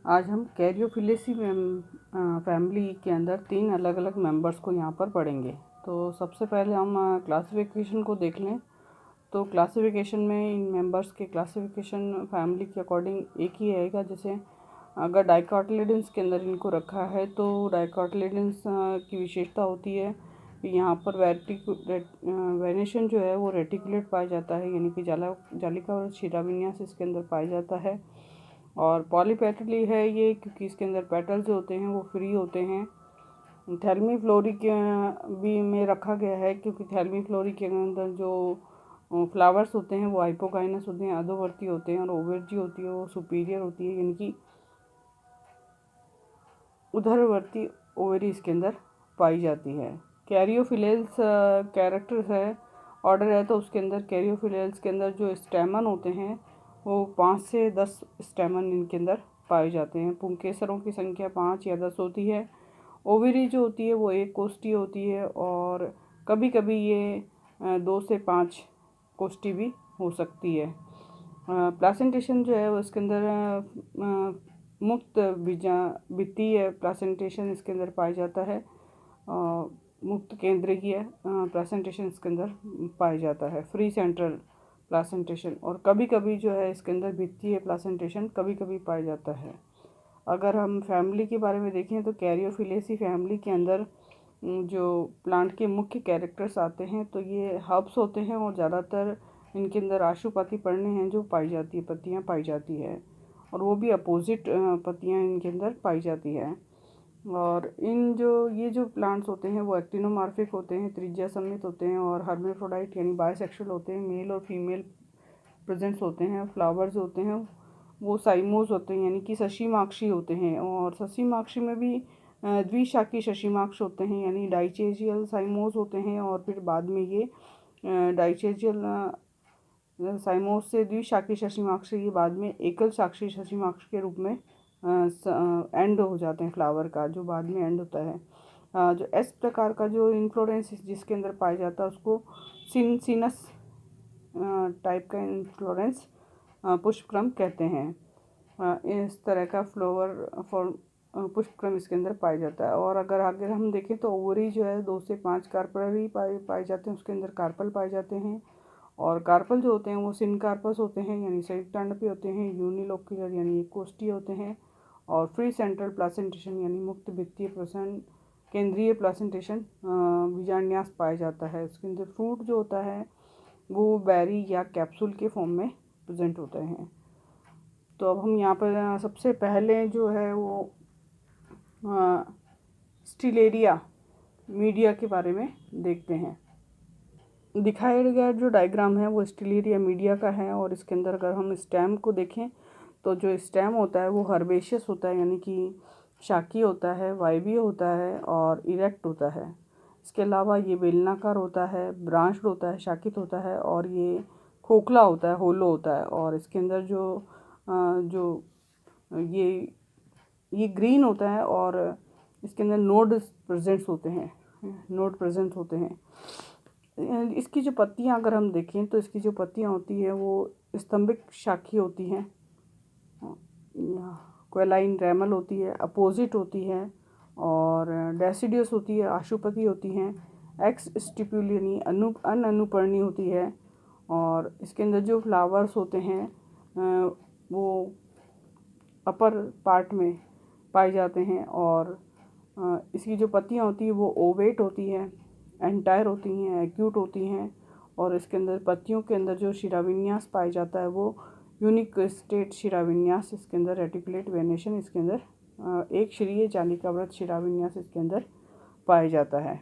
आज हम कैरियोफिलेसी फैमिली के अंदर 3 अलग अलग मेंबर्स को यहाँ पर पढ़ेंगे। तो सबसे पहले हम क्लासिफिकेशन को देख लें। तो क्लासिफिकेशन में इन मेंबर्स के क्लासिफिकेशन फैमिली के अकॉर्डिंग एक ही रहेगा। जैसे अगर डाइकोटिलेडन्स के अंदर इनको रखा है तो डाइकोटिलेडन्स की विशेषता होती है कि यहाँ पर वेनेशन जो है वो रेटिकुलेट पाया जाता है, यानी कि जालिका और शिराविन्यास इसके अंदर पाया जाता है। और पॉलीपेटली है ये, क्योंकि इसके अंदर पेटल जो होते हैं वो फ्री होते हैं। थैलमी फ्लोरी के भी में रखा गया है, क्योंकि थैलमी फ्लोरी के अंदर जो फ्लावर्स होते हैं वो हाइपोगाइनस होते हैं, अधोवर्ती होते हैं, और ओवेरजी होती है वो सुपीरियर होती है, यानी कि उधरवर्ती ओवरी इसके अंदर पाई जाती है। कैरियोफिलेल्स कैरेक्टर्स है, ऑर्डर है, तो उसके अंदर कैरियोफिलेल्स के अंदर जो स्टेमन होते हैं वो 5 से 10 स्टेमन इनके अंदर पाए जाते हैं। पुंकेसरों की संख्या 5 या 10 होती है। ओवरी जो होती है वो 1 कोष्ठी होती है, और कभी कभी ये 2 से 5 कोष्ठी भी हो सकती है। प्लासेंटेशन जो है वो इसके अंदर मुक्त वित्तीय प्लासेंटेशन इसके अंदर पाया जाता है। मुक्त केंद्रीय प्लासेंटेशन इसके अंदर पाया जाता है, फ्री सेंट्रल प्लासेंटेशन, और कभी कभी जो है इसके अंदर वित्तीय प्लासेंटेशन कभी कभी पाया जाता है। अगर हम फैमिली के बारे में देखें तो कैरियोफिलेसी फैमिली के अंदर जो प्लांट के मुख्य कैरेक्टर्स आते हैं तो ये हर्ब्स होते हैं, और ज़्यादातर इनके अंदर आशुपाती पर्णे हैं जो पाई जाती है, पत्तियाँ पाई जाती है, और वो भी अपोजिट पत्तियाँ इनके अंदर पाई जाती है। और ये जो प्लांट्स होते हैं वो एक्टिनोमॉर्फिक होते हैं, त्रिज्या सममित होते हैं, और हर्मेफ्रोडाइट यानी बायसेक्सुअल होते हैं, मेल और फीमेल प्रेजेंट्स होते हैं। फ्लावर्स होते हैं वो साइमोस होते हैं, यानी कि शशीमाक्षी होते हैं, और शशीमाक्षी में भी द्विशाखी शशीमाक्ष होते हैं, यानी डाइचेजियल साइमोस होते हैं, और फिर बाद में ये डाइचेजियल साइमोस से द्विशाखी शशीमाक्ष ये बाद में एकल साक्षी शशीमाक्ष के रूप में एंड हो जाते हैं। फ्लावर का जो बाद में एंड होता है, जो एस प्रकार का जो इन्फ्लोरेंस जिसके अंदर पाया जाता है उसको सिनस टाइप का इन्फ्लोरेंस पुष्पक्रम कहते हैं। इस तरह का फ्लावर फॉर्म पुष्पक्रम इसके अंदर पाया जाता है। और अगर हम देखें तो ओवरी जो है 2 से 5 कार्पल ही पाए जाते हैं, उसके अंदर कार्पल पाए जाते हैं। और कार्पल जो होते हैं वो सिनकार्पस होते हैं, यानी संयुक्तांडपी होते हैं, यूनिलोक्युलर यानी एक कोष्ठी होते हैं, और फ्री सेंट्रल प्लासेंटेशन यानी मुक्त वित्तीय केंद्रीय प्लासेंटेशन बीजान्यास पाया जाता है। उसके अंदर फ्रूट जो होता है वो बेरी या कैप्सूल के फॉर्म में प्रेजेंट होते हैं। तो अब हम यहाँ पर सबसे पहले जो है वो स्टिलेरिया मीडिया के बारे में देखते हैं। दिखाया गया जो डायग्राम है वो स्टिलेरिया मीडिया का है, और इसके अंदर अगर हम स्टेम को देखें तो जो स्टेम होता है वो हर्बेशियस होता है, यानी कि शाकी होता है, वायवीय होता है, और इरेक्ट होता है। इसके अलावा ये बेलनाकार होता है, ब्रांच्ड होता है, शाखित होता है, और ये खोखला होता है, होलो होता है। और इसके अंदर जो ये ग्रीन होता है, और इसके अंदर नोड प्रेजेंट होते हैं। इसकी जो पत्तियां अगर हम देखें तो इसकी जो पत्तियां होती है वो स्तंभिक शाखी होती हैं, क्वेलाइन रैमल होती है, अपोजिट होती है, और डेसिडियस होती है, आशुपति होती हैं, एक्स स्टिपुलिनी अनअनुपर्णी होती है। और इसके अंदर जो फ्लावर्स होते हैं वो अपर पार्ट में पाए जाते हैं, और इसकी जो पत्तियां होती है वो ओवेट होती हैं, एंटायर होती हैं, एक्यूट होती हैं, और इसके अंदर पत्तियों के अंदर जो शिराविन्यास पाया जाता है वो यूनिक स्टेट शिराविन्यास इसके अंदर रेटिकुलेट वेनेशन इसके अंदर एक श्रीय जालिकाव्रत शिराविन्यास इसके अंदर पाया जाता है।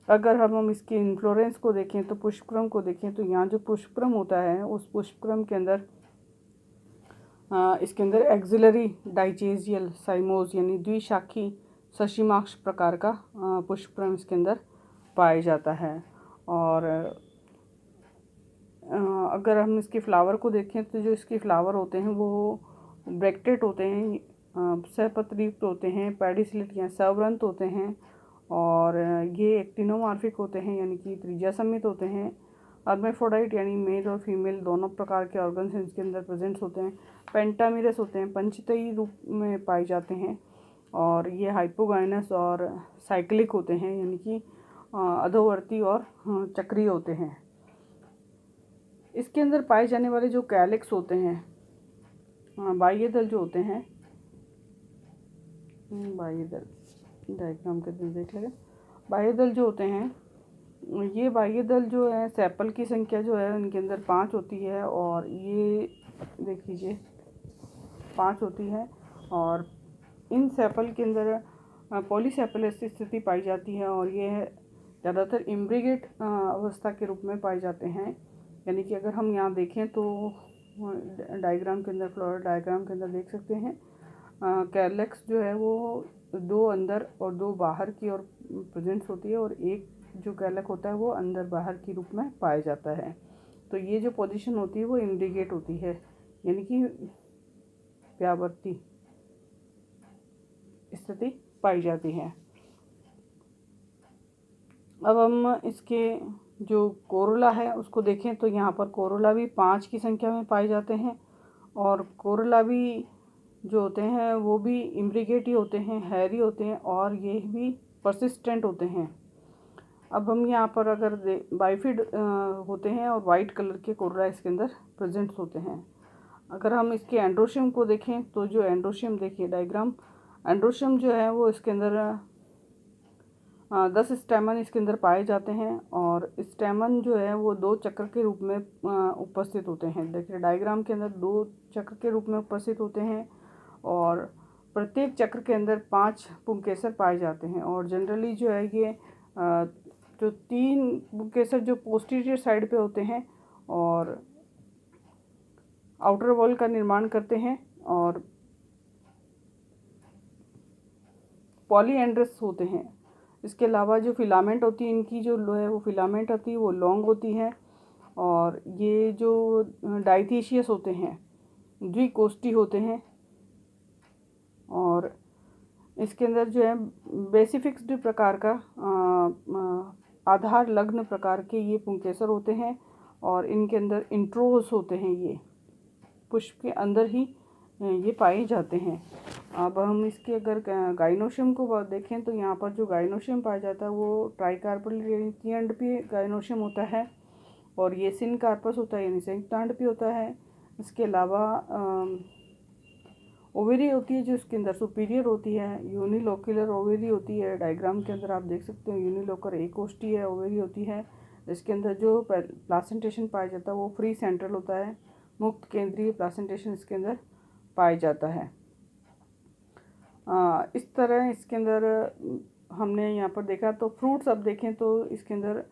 अगर हम इसके इन्फ्लोरेंस को देखें तो पुष्पक्रम को देखें तो यहाँ जो पुष्पक्रम होता है उस पुष्पक्रम के अंदर इसके अंदर एक्सिलरी डाइचेजियल साइमोस यानी द्विशाखी शशीमाक्ष प्रकार का पुष्पक्रम इसके अंदर पाया जाता है। और अगर हम इसके फ्लावर को देखें तो जो इसके फ्लावर होते हैं वो ब्रैक्टेड होते हैं, सहपत्रयुक्त होते हैं, पेडिसिलेट या सवृंत होते हैं, और ये एक्टिनोमॉर्फिक होते हैं, यानी कि त्रिज्या सममित होते हैं। हर्मेफ्रोडाइट यानी मेल और फीमेल दोनों प्रकार के ऑर्गन्स इसके अंदर प्रेजेंट्स होते हैं। पेंटामिरस होते हैं, पंचतई रूप में पाए जाते हैं और ये हाइपोगाइनस और साइक्लिक होते हैं, यानी कि अधोवर्ती और चक्रीय होते हैं। इसके अंदर पाए जाने वाले जो कैलिक्स होते हैं, बाह्य दल जो होते हैं, बाह्य दल डायग्राम के अंदर देख लेंगे। बाह्य दल जो होते हैं, ये बाह्य दल जो है सेपल की संख्या जो है उनके अंदर 5 होती है और ये देख लीजिए 5 होती है और इन सेपल के अंदर पॉलीसेपलस स्थिति पाई जाती है और ये ज़्यादातर इम्ब्रिगेट अवस्था के रूप में पाए जाते हैं। यानी कि अगर हम यहाँ देखें तो डायग्राम के अंदर, फ्लोरल डायग्राम के अंदर देख सकते हैं कैलेक्स जो है वो 2 अंदर और 2 बाहर की ओर प्रेजेंट्स होती है और एक जो कैलक होता है वो अंदर बाहर के रूप में पाया जाता है। तो ये जो पोजीशन होती है वो इम्ब्रिगेट होती है, यानी कि व्यावर्ती स्थिति पाई जाती है। अब हम इसके जो कोरोला है उसको देखें तो यहाँ पर कोरोला भी 5 की संख्या में पाए जाते हैं और कोरोला भी जो होते हैं वो भी इम्ब्रिगेट ही होते हैं, हैरी होते हैं और ये भी परसिस्टेंट होते हैं। अब हम यहाँ पर अगर बाइफिड होते हैं और वाइट कलर के कोरोला इसके अंदर प्रेजेंट्स होते हैं। अगर हम इसके एंड्रोशियम को देखें तो जो एंड्रोशियम देखिए डायग्राम, एंड्रोशियम जो है वो इसके अंदर 10 स्टैमन इसके अंदर पाए जाते हैं और स्टैमन जो है वो 2 चक्र के रूप में उपस्थित होते हैं। देखिए डायग्राम के अंदर 2 चक्र के रूप में उपस्थित होते हैं और प्रत्येक चक्र के अंदर 5 पुंकेसर पाए जाते हैं और जनरली जो है ये जो 3 पुंकेसर जो पोस्टीरियर साइड पे होते हैं और आउटर वॉल का निर्माण करते हैं और पॉलीएंड्रस होते हैं। इसके अलावा जो फिलामेंट होती है इनकी जो है वो फिलामेंट होती है वो लॉन्ग होती है और ये जो डाइथीशियस होते हैं द्विकोष्ठी होते हैं और इसके अंदर जो है बेसिफिक्स्ड प्रकार का आधार लग्न प्रकार के ये पुंकेसर होते हैं और इनके अंदर इंट्रोस होते हैं, ये पुष्प के अंदर ही ये पाए जाते हैं। अब हम इसके अगर गाइनोशियम को देखें तो यहाँ पर जो गाइनोशियम पाया जाता है वो ट्राइकार्पल गाइनोशियम होता है और ये सिनकार्पस होता है यानी संयुक्तांड भी होता है। इसके अलावा ओवेरी होती है जो इसके अंदर सुपीरियर होती है, यूनिलोक्युलर ओवेरी होती है। डायग्राम के अंदर आप देख सकते हो यूनिलोकर एक कोष्ठी है, ओवेरी होती है। इसके अंदर जो प्लासेंटेशन पाया जाता है वो फ्री सेंट्रल होता है, मुक्त केंद्रीय प्लासेंटेशन इसके अंदर पाया जाता है। इस तरह इसके अंदर हमने यहाँ पर देखा। तो फ्रूट्स अब देखें तो इसके अंदर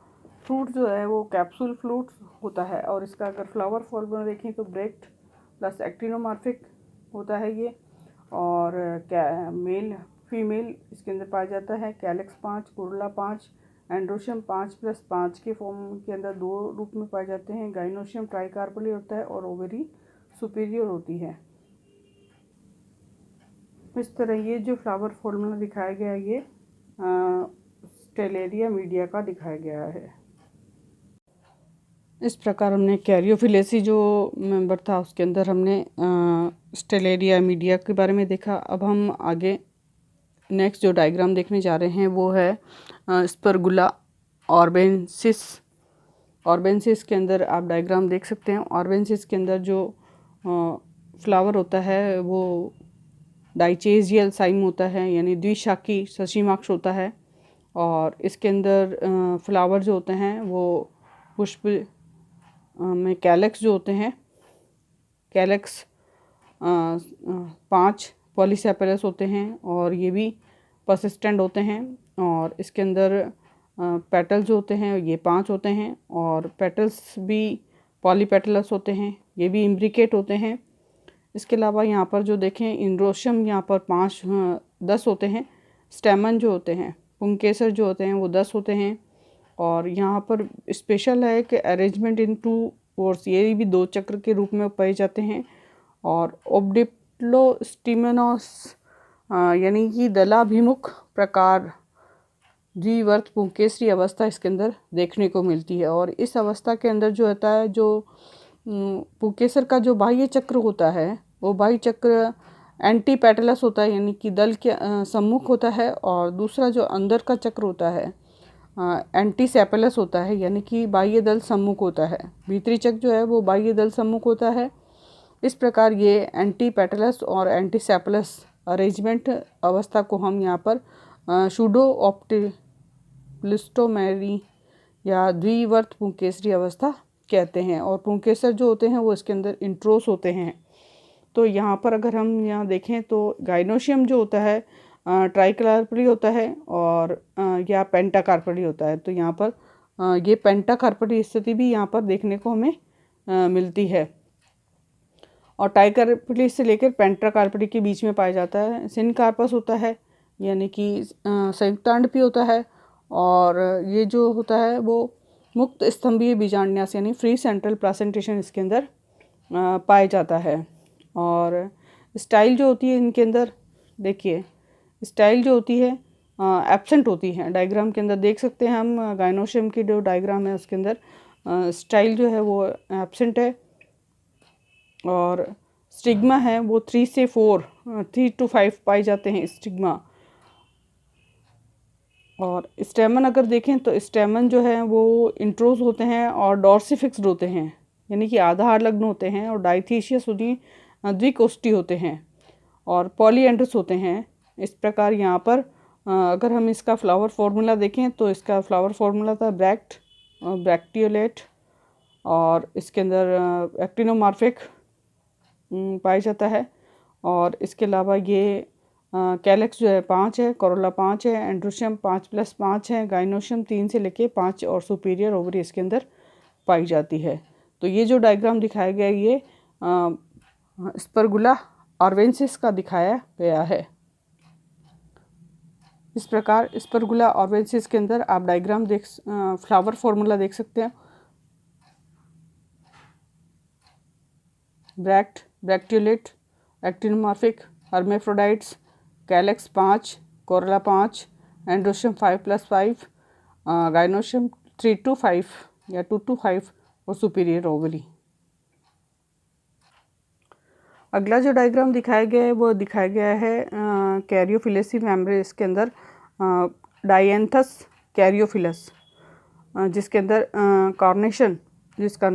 फ्रूट जो है वो कैप्सूल फ्रूट्स होता है और इसका अगर फ्लावर फॉर्म देखें तो ब्रेक्ट प्लस एक्टिनोमॉर्फिक होता है ये और मेल फीमेल इसके अंदर पाया जाता है। कैलेक्स 5, कोरोला 5, एंड्रोशियम 5+5 के फॉर्म के अंदर 2 रूप में पाए जाते हैं। गाइनोशियम ट्राइकार्पली होता है और ओवेरी सुपीरियर होती है। इस तरह ये जो फ्लावर फॉर्मूला दिखाया गया है ये स्टेलेरिया मीडिया का दिखाया गया है। इस प्रकार हमने कैरियोफिलेसी जो मेंबर था उसके अंदर हमने स्टेलेरिया मीडिया के बारे में देखा। अब हम आगे नेक्स्ट जो डायग्राम देखने जा रहे हैं वो है स्पर्गुला ऑर्बेंसिस। ऑर्बेंसिस के अंदर आप डायग्राम देख सकते हैं। ऑर्बेंसिस के अंदर जो फ्लावर होता है वो डाइचेजियल साइम होता है यानी द्विशाखी सशीमाक्ष होता है और इसके अंदर फ्लावर जो होते हैं वो पुष्प में कैलेक्स जो होते हैं, कैलेक्स 5 पॉलीसेपरस होते हैं और ये भी परसिस्टेंट होते हैं और इसके अंदर पेटल जो होते हैं ये 5 होते हैं और पेटल्स भी पॉलीपेटलस होते हैं, ये भी इम्ब्रिकेट होते हैं। इसके अलावा यहाँ पर जो देखें इंड्रोशियम यहाँ पर 10 होते हैं। स्टेमन जो होते हैं पुंकेसर जो होते हैं वो 10 होते हैं और यहाँ पर स्पेशल है कि अरेंजमेंट इन 2 कोर्स, ये भी 2 चक्र के रूप में पाए जाते हैं और ओब्डिप्लोस्टिमेनोस यानी कि दलाभिमुख प्रकार द्विवर्त पुंकेसरी अवस्था इसके अंदर देखने को मिलती है। और इस अवस्था के अंदर जो होता है, जो पुंकेसर का जो बाह्य चक्र होता है वो बाह्य चक्र एंटी पेटलस होता है, यानी कि दल के सम्मुख होता है। और दूसरा जो अंदर का चक्र होता है एंटी सेपेलस होता है, यानी कि बाह्य दल सम्मुख होता है। भीतरी चक्र जो है वो बाह्य दल सम्मुख होता है। इस प्रकार ये एंटी पेटलस और एंटी सेपेलस अरेंजमेंट अवस्था को हम यहाँ पर सूडो ऑप्टिलिस्टोमेरी या द्विवर्त पुंकेसरी अवस्था कहते हैं। और पुंकेसर जो होते हैं वो इसके अंदर इंट्रोस होते हैं। तो यहाँ पर अगर हम यहाँ देखें तो गाइनोशियम जो होता है ट्राइकार्पली होता है और या पेंटाकार्पली होता है। तो यहाँ पर ये पेंटाकार्पली स्थिति भी यहाँ पर देखने को हमें मिलती है। और ट्राइकार्पली से लेकर पेंटाकार्पली के बीच में पाया जाता है। सिनकार्पस होता है, यानी कि संयुक्तांड होता है। और ये जो होता है वो मुक्त स्तंभीय बीजांडन्यास यानी फ्री सेंट्रल प्लासेंटेशन इसके अंदर पाया जाता है। और स्टाइल जो होती है इनके अंदर, देखिए स्टाइल जो होती है एब्सेंट होती है। डायग्राम के अंदर देख सकते हैं हम, गाइनोशियम की जो डायग्राम है उसके अंदर स्टाइल जो है वो एब्सेंट है। और स्टिग्मा है वो 3 to 5 पाए जाते हैं स्टिग्मा। और स्टेमन अगर देखें तो स्टेमन जो है वो इंट्रोस होते हैं और डॉर्सिफिक्स्ड होते हैं, यानी कि आधार लग्न होते हैं। और डाइथीशियस द्विकोष्ठी होते हैं और पॉलीएंड्रस होते हैं। इस प्रकार यहाँ पर अगर हम इसका फ्लावर फॉर्मूला देखें तो इसका फ्लावर फॉर्मूला था ब्रैक्टियोलेट। और इसके अंदर एक्टिनोमॉर्फिक पाया जाता है। और इसके अलावा ये कैलेक्स जो है 5 है, कोरोला 5 है, एंड्रोशियम 5+5 है, गाइनोशियम 3 से लेके 5 और सुपीरियर ओवरी इसके अंदर पाई जाती है। तो ये जो डायग्राम दिखाया गया ये स्पर्गुला ऑर्वेंसिस का दिखाया गया है। इस प्रकार स्पर्गुला ऑर्वेंसिस के अंदर आप डायग्राम फ्लावर फॉर्मूला देख सकते हैं। Bracteolate, actinomorphic, hermaphrodites, calyx 5, corolla 5, androecium 5+5, gynoecium 3 to 5 या 2 to 5 और सुपीरियर ओवरी। अगला जो डायग्राम दिखाया गया है वो दिखाया गया है कैरियोफिलेसी मेम्ब्रेस के अंदर डायंथस कैरियोफिलस, जिसके अंदर कॉर्नेशन, जिसका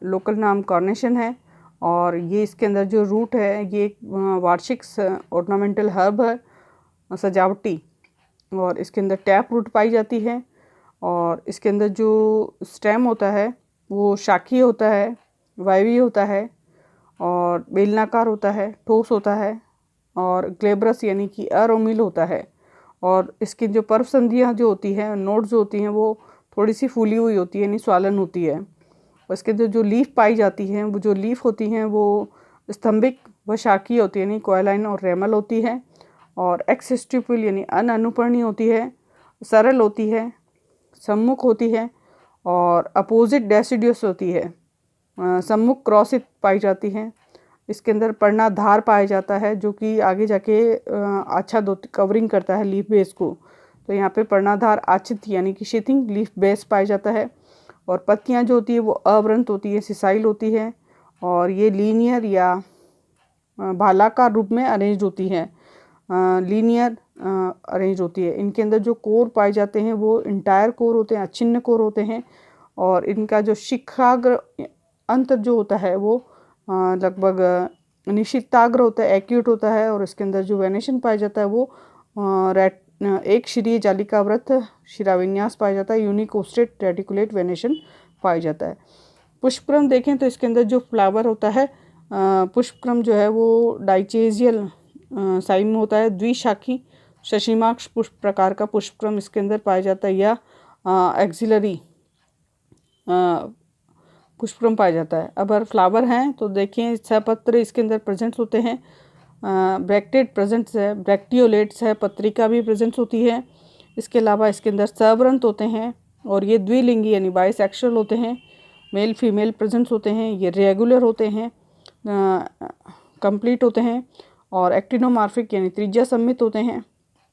लोकल नाम कॉर्नेशन है। और ये इसके अंदर जो रूट है ये एक वार्षिक ऑर्नामेंटल हर्ब है, सजावटी। और इसके अंदर टैप रूट पाई जाती है। और इसके अंदर जो स्टेम होता है वो शाखीय होता है, वायवीय होता है और बेलनाकार होता है, ठोस होता है और ग्लेब्रस यानी कि अरोमिल होता है। और इसकी जो पर्व संधियाँ जो होती हैं, नोड्स जो होती हैं वो थोड़ी सी फूली हुई होती है, यानी स्वालन होती है। और इसके अंदर जो लीफ पाई जाती हैं वो जो लीफ होती हैं वो स्तंभिक व शाखीय होती है, यानी कॉयलाइन और रेमल होती है। और एक्सिस्टिपुल यानी अनुपर्णी होती है, सरल होती है, सम्मुख होती है और अपोजिट डेसिडियस होती है, सम्मुख क्रॉसित पाई जाती हैं। इसके अंदर पर्णाधार पाया जाता है जो कि आगे जाके आच्छाद कवरिंग करता है लीफ बेस को। तो यहाँ पे पर्णाधार आच्छित यानी कि शीथिंग लीफ बेस पाया जाता है। और पत्तियाँ जो होती है वो अवृंत होती है, सिसाइल होती है और ये लीनियर या भालाकार रूप में अरेंज होती है, लीनियर अरेंज होती है। इनके अंदर जो कोर पाए जाते हैं वो इंटायर कोर होते हैं, अचिन्न कोर होते हैं। और इनका जो शिखाग्र अंतर जो होता है वो लगभग निशिताग्र होता है, एक्यूट होता है। और इसके अंदर जो वेनेशन पाया जाता है वो एक शिरीय जालिकाव्रत शिराविन्यास पाया जाता है, यूनिकोस्टेट रेटिकुलेट वेनेशन पाया जाता है। पुष्पक्रम देखें तो इसके अंदर जो फ्लावर होता है, पुष्पक्रम जो है वो डाइचेजियल साइम में होता है, द्विशाखी शशिमाक्ष पुष्प प्रकार का पुष्पक्रम इसके अंदर पाया जाता है, या एक्सिलरी पुष्पक्रम पाया जाता है। अगर फ्लावर हैं तो देखिए सहपत्र इसके अंदर प्रेजेंट्स होते हैं, ब्रैक्टेड प्रेजेंट्स है, ब्रैक्टियोलेट्स है, पत्रिका भी प्रेजेंट्स होती है। इसके अलावा इसके अंदर सवृंत होते हैं और ये द्विलिंगी यानी बाइसेक्सुअल होते हैं, मेल फीमेल प्रेजेंट्स होते हैं, ये रेगुलर होते हैं, कंप्लीट होते हैं और एक्टिनोमॉर्फिक यानी त्रिज्या सम्मित होते हैं।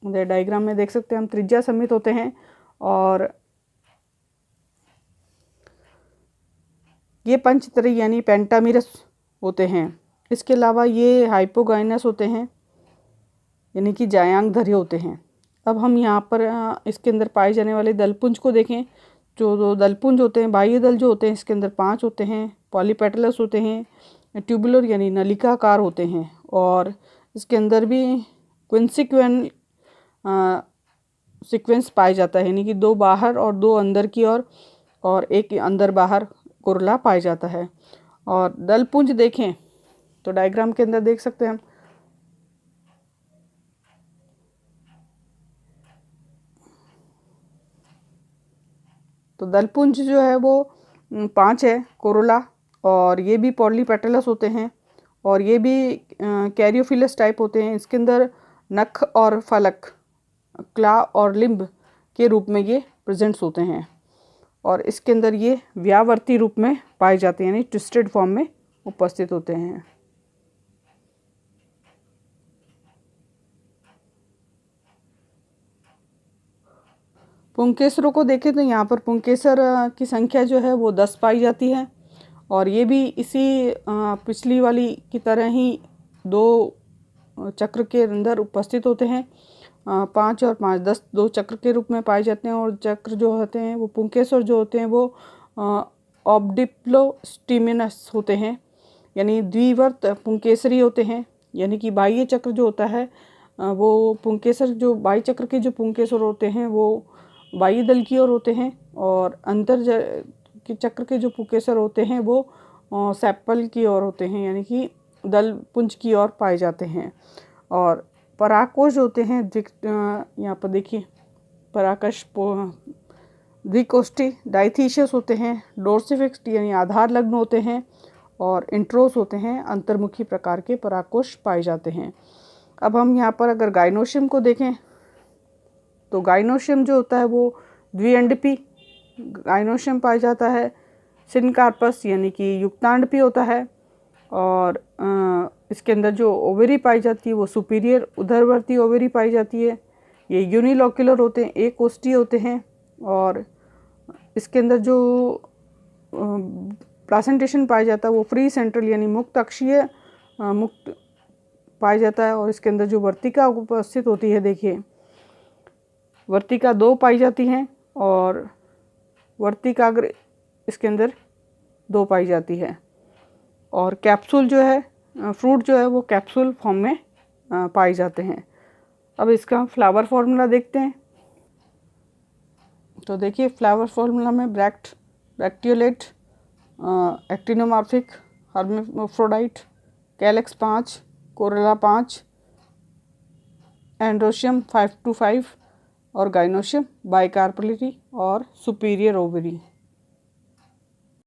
डायग्राम में देख सकते हैं हम त्रिज्या सम्मित होते हैं और ये पंचतरी यानी पेंटामिरस होते हैं। इसके अलावा ये हाइपोगाइनस होते हैं यानी कि जायांगधर्य होते हैं। अब हम यहाँ पर इसके अंदर पाए जाने वाले दलपुंज को देखें। जो दो दलपुंज होते हैं, बाह्य दल जो होते हैं, इसके अंदर 5 होते हैं। पॉलीपेटलस होते हैं, ट्यूबुलर यानी नलिकाकार होते हैं, और इसके अंदर भी क्विंसिक्वेंट सीक्वेंस पाया जाता है, यानी कि 2 बाहर और 2 अंदर की ओर और एक अंदर बाहर कोरला पाया जाता है। और दलपुंज देखें तो डायग्राम के अंदर देख सकते हैं हम। तो दलपुंज जो है वो 5 है कोरोला, और ये भी पॉलीपेटलस होते हैं, और ये भी कैरियोफिलस टाइप होते हैं। इसके अंदर नख और फलक, क्ला और लिम्ब के रूप में ये प्रेजेंट्स होते हैं, और इसके अंदर ये व्यावर्ती रूप में पाए जाते हैं, यानी ट्विस्टेड फॉर्म में उपस्थित होते हैं। पुंकेसरों को देखें तो यहाँ पर पुंकेसर की संख्या जो है वो 10 पाई जाती है, और ये भी इसी पिछली वाली की तरह ही 2 चक्र के अंदर उपस्थित होते हैं। 5 और 5 10 2 चक्र के रूप में पाए जाते हैं, और चक्र जो होते हैं वो पुंकेसर जो होते हैं वो ऑब्डिप्लोस्टिमिनस होते हैं, यानी द्विवर्त पुंकेसरी होते हैं। यानी कि बाह्य चक्र जो होता है वो पुंकेसर, जो बाह्य चक्र के जो पुंकेसर होते हैं वो बाह्य दल की ओर होते हैं, और अंतर के चक्र के जो पुंकेसर होते हैं वो सेपल की ओर होते हैं, यानी कि दल पुंज की ओर पाए जाते हैं। और पराकोश होते हैं, यहाँ पर देखिए पराकश द्विकोष्ठी डाइथीशियस होते हैं, डोर्सिफिक्स्ड यानी आधार लग्न होते हैं, और इंट्रोस होते हैं, अंतर्मुखी प्रकार के पराकोश पाए जाते हैं। अब हम यहाँ पर अगर गाइनोशियम को देखें तो गाइनोशियम जो होता है वो द्विअंडपी गाइनोशियम पाया जाता है। सिनकार्पस यानी कि युक्तांडपी होता है, और इसके अंदर जो ओवेरी पाई जाती है वो सुपीरियर उदरवर्ती ओवेरी पाई जाती है। ये यूनिलोक्युलर होते हैं, एक कोष्ठीय होते हैं, और इसके अंदर जो प्लासेंटेशन पाया जाता है वो फ्री सेंट्रल यानी मुक्त अक्षीय मुक्त पाया जाता है। और इसके अंदर जो वर्तिका उपस्थित होती है, देखिए वर्तिका 2 पाई जाती हैं, और वर्तिकाग्र इसके अंदर 2 पाई जाती है। और कैप्सूल जो है, फ्रूट जो है वो कैप्सूल फॉर्म में पाए जाते हैं। अब इसका फ्लावर फॉर्मूला देखते हैं। तो देखिए फ्लावर फॉर्मूला में bracteolate, actinomorphic, hermaphrodite, calyx 5, corolla 5, androecium 5 to 5 और गाइनोशियम बाइकार्पलिटी और सुपीरियर ओवरी।